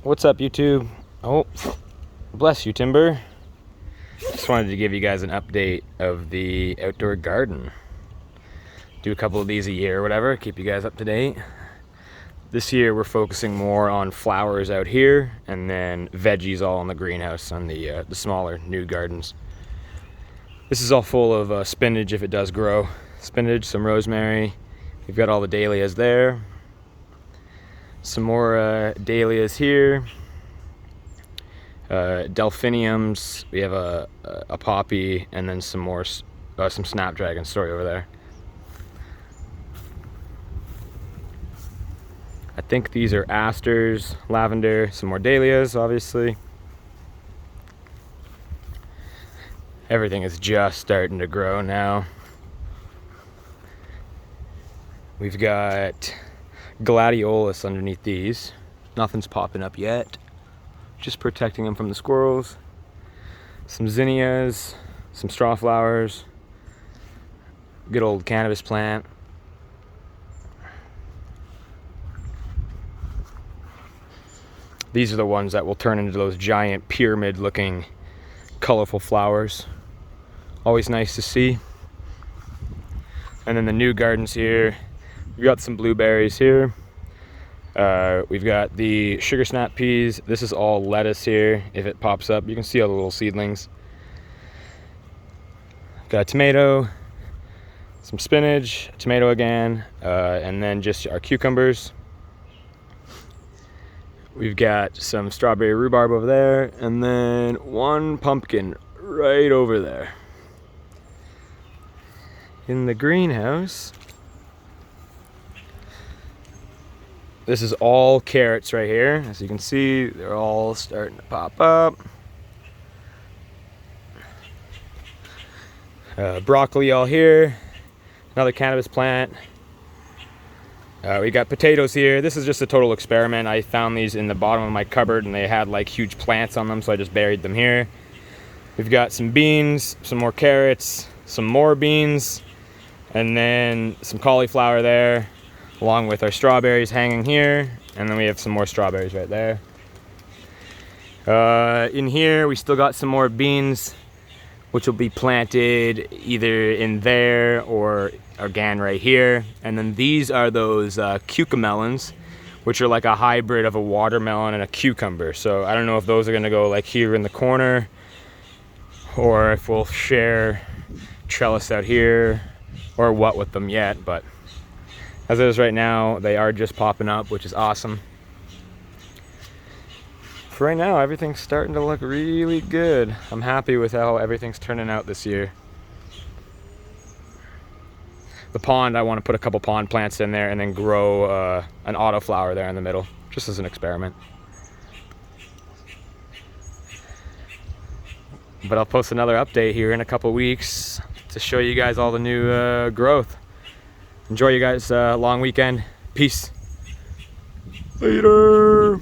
What's up, YouTube? Oh, bless you, Timber. Just wanted to give you guys an update of the outdoor garden. Do a couple of these a year or whatever, keep you guys up to date. This year we're focusing more on flowers out here and then veggies all in the greenhouse on the smaller new gardens. This is all full of spinach if it does grow. Spinach, some rosemary. We've got all the dahlias there. Some more dahlias here. Delphiniums. We have a poppy and then some more, some snapdragon story over there. I think these are asters, lavender, some more dahlias, obviously. Everything is just starting to grow now. We've got gladiolus underneath these. Nothing's popping up yet. Just protecting them from the squirrels. Some zinnias, some straw flowers. Good old cannabis plant. These are the ones that will turn into those giant pyramid looking colorful flowers. Always nice to see. And then the new gardens here. We've got some blueberries here. We've got the sugar snap peas. This is all lettuce here. If it pops up, you can see all the little seedlings. Got a tomato, some spinach, tomato again, and then just our cucumbers. We've got some strawberry rhubarb over there, and then one pumpkin right over there. In the greenhouse, this is all carrots right here. As you can see, they're all starting to pop up. Broccoli all here. Another cannabis plant. We got potatoes here. This is just a total experiment. I found these in the bottom of my cupboard and they had like huge plants on them, so I just buried them here. We've got some beans, some more carrots, some more beans, and then some cauliflower there, along with our strawberries hanging here, and then we have some more strawberries right there. In here we still got some more beans, which will be planted either in there or again right here. And then these are those cucamelons, which are like a hybrid of a watermelon and a cucumber. So I don't know if those are gonna go like here in the corner, or if we'll share trellis out here, or what with them yet, but as it is right now, they are just popping up, which is awesome. For right now, everything's starting to look really good. I'm happy with how everything's turning out this year. The pond, I want to put a couple pond plants in there and then grow an autoflower there in the middle, just as an experiment. But I'll post another update here in a couple weeks to show you guys all the new growth. Enjoy you guys' long weekend. Peace. Later.